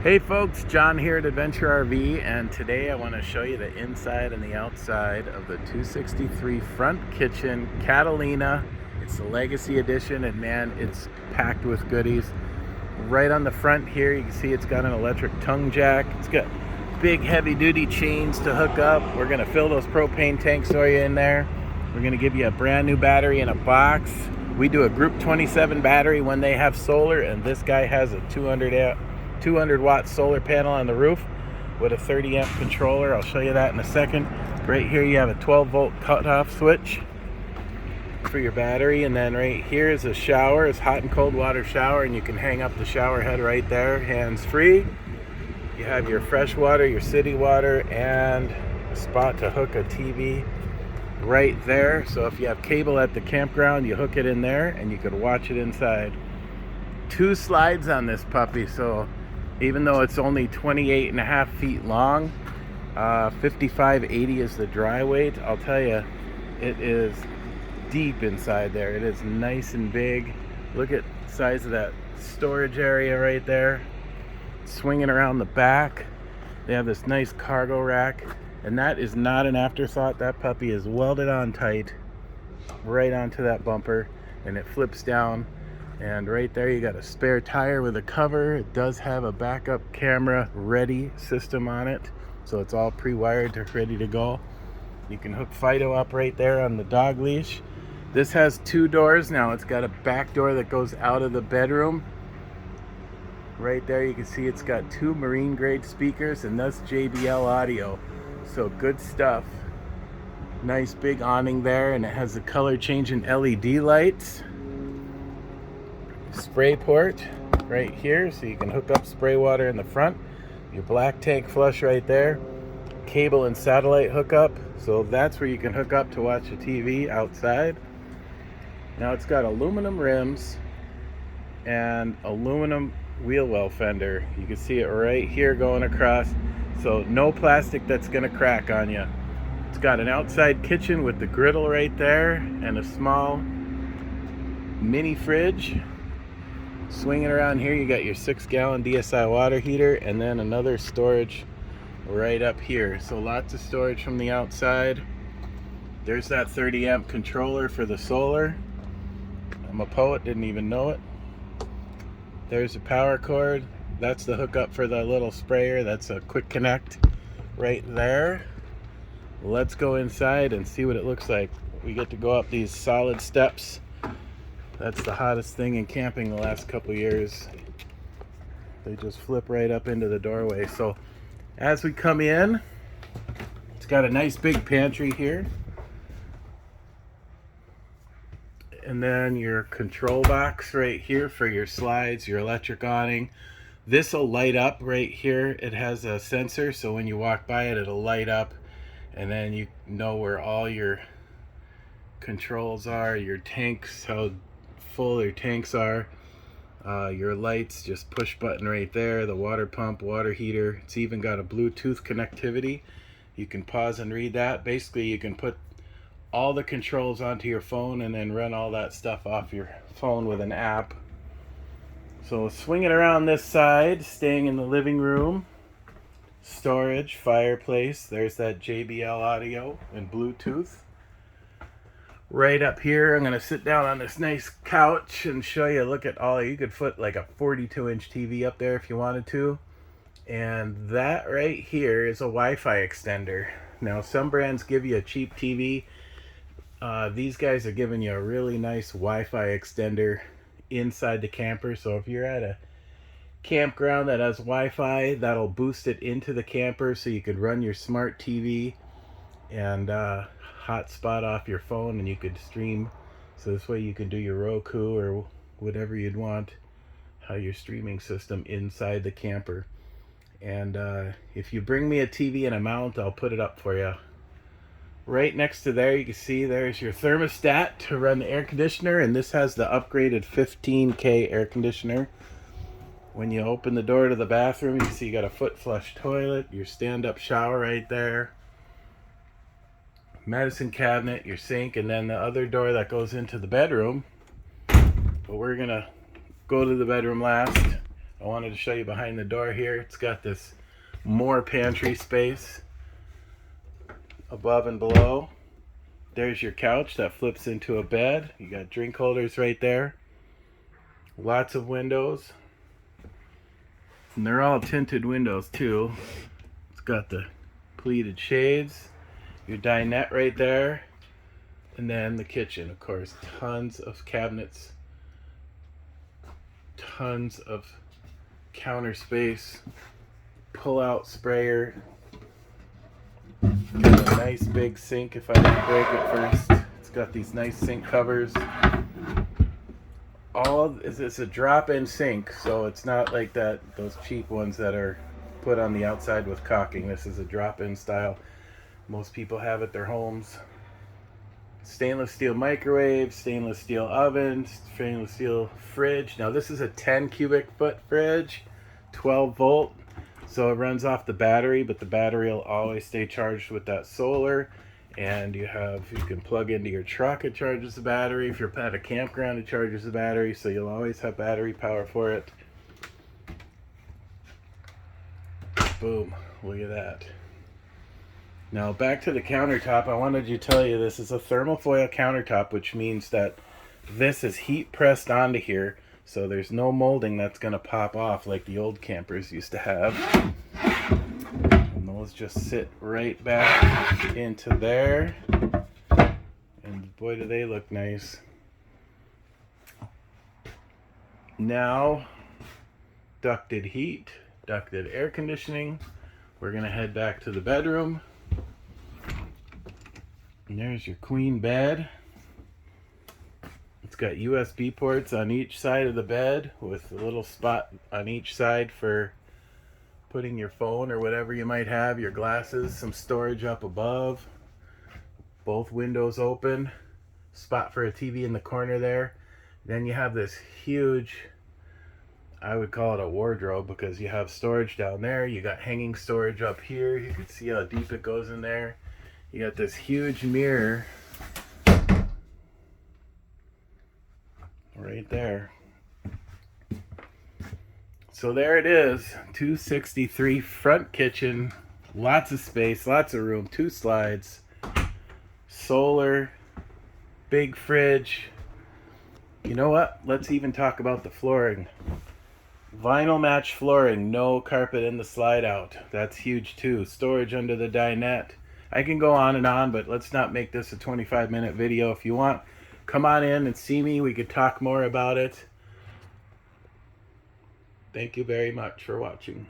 Hey folks, John here at Adventure RV, and today I want to show you the inside and the outside of the 263 Front Kitchen Catalina. It's the Legacy Edition, and man, it's packed with goodies. Right on the front here, you can see it's got an electric tongue jack. It's got big heavy-duty chains to hook up. We're going to fill those propane tanks for you in there. We're going to give you a brand new battery in a box. We do a Group 27 battery when they have solar, and this guy has a 200 watt solar panel on the roof with a 30 amp controller. I'll show you that in a second. Right here you have a 12 volt cutoff switch for your battery, and then right here is a shower. It's hot and cold water shower, and you can hang up the shower head right there, hands free. You have your fresh water, your city water, and a spot to hook a TV right there. So if you have cable at the campground, you hook it in there and you could watch it inside. 2 slides on this puppy, so even though it's only 28.5 feet long, 5580 is the dry weight. I'll tell you, it is deep inside there. It is nice and big. Look at the size of that storage area right there. Swinging around the back, they have this nice cargo rack, and that is not an afterthought. That puppy is welded on tight right onto that bumper, and it flips down. And right there you got a spare tire with a cover. It does have a backup camera ready system on it, so it's all pre-wired to ready to go. You can hook Fido up right there on the dog leash. This has 2 doors now. It's got a back door that goes out of the bedroom. Right there you can see it's got 2 marine grade speakers, and that's JBL audio, so good stuff. Nice big awning there, and it has the color changing LED lights. Spray port right here, so you can hook up spray water in the front. Your black tank flush right there. Cable and satellite hookup, so that's where you can hook up to watch a TV outside. Now it's got aluminum rims and aluminum wheel well fender. You can see it right here going across, so no plastic that's gonna crack on you. It's got an outside kitchen with the griddle right there and a small mini fridge. Swinging around here, you got your 6-gallon DSI water heater, and then another storage right up here. So lots of storage from the outside. There's that 30 amp controller for the solar. I'm a poet, didn't even know it. There's a power cord. That's the hookup for the little sprayer. That's a quick connect right there. Let's go inside and see what it looks like. We get to go up these solid steps. That's the hottest thing in camping the last couple years. They just flip right up into the doorway. So as we come in, it's got a nice big pantry here. And then your control box right here for your slides, your electric awning. This will light up right here. It has a sensor, so when you walk by it, it'll light up. And then you know where all your controls are, your tanks, how full your tanks are. Your lights, just push button right there. The water pump, water heater. It's even got a Bluetooth connectivity. You can pause and read that. Basically, you can put all the controls onto your phone and then run all that stuff off your phone with an app. So swinging around this side, staying in the living room. Storage, fireplace. There's that JBL audio and Bluetooth. Right up here, I'm going to sit down on this nice couch and show you. Look at all, you could put like a 42-inch TV up there if you wanted to. And that right here is a Wi-Fi extender. Now, some brands give you a cheap TV. These guys are giving you a really nice Wi-Fi extender inside the camper. So if you're at a campground that has Wi-Fi, that'll boost it into the camper so you could run your smart TV and hotspot off your phone, and you could stream. So this way you can do your Roku or whatever you'd want, how your streaming system inside the camper. And if you bring me a TV and a mount, I'll put it up for you. Right next to there, you can see there's your thermostat to run the air conditioner, and this has the upgraded 15K air conditioner. When you open the door to the bathroom, you see you got a foot flush toilet, your stand-up shower right there, medicine cabinet, your sink, and then the other door that goes into the bedroom. But we're gonna go to the bedroom last. I wanted to show you behind the door here. It's got this more pantry space above and below. There's your couch that flips into a bed. You got drink holders right there. Lots of windows. And they're all tinted windows too. It's got the pleated shades. Your dinette right there. And then the kitchen, of course. Tons of cabinets. Tons of counter space. Pull-out sprayer. Got a nice big sink if I didn't break it first. It's got these nice sink covers. It's a drop-in sink, so it's not like those cheap ones that are put on the outside with caulking. This is a drop-in style. Most people have at their homes. Stainless steel microwave, stainless steel oven, stainless steel fridge. Now this is a 10 cubic foot fridge, 12 volt. So it runs off the battery, but the battery will always stay charged with that solar. And you can plug into your truck, it charges the battery. If you're at a campground, it charges the battery. So you'll always have battery power for it. Boom, look at that. Now back to the countertop. I wanted to tell you this is a thermofoil countertop, which means that this is heat pressed onto here. So there's no molding that's going to pop off like the old campers used to have. And those just sit right back into there. And boy, do they look nice. Now, ducted heat, ducted air conditioning. We're going to head back to the bedroom. And there's your queen bed. It's got USB ports on each side of the bed with a little spot on each side for putting your phone or whatever you might have, your glasses, some storage up above. Both windows open. Spot for a TV in the corner there. Then you have this huge, I would call it a wardrobe because you have storage down there. You got hanging storage up here. You can see how deep it goes in there. You got this huge mirror right there. So there it is, 263 front kitchen, lots of space, lots of room, 2 slides, solar, big fridge. You know what? Let's even talk about the flooring. Vinyl match flooring, no carpet in the slide out. That's huge too. Storage under the dinette. I can go on and on, but let's not make this a 25-minute video. If you want, come on in and see me. We could talk more about it. Thank you very much for watching.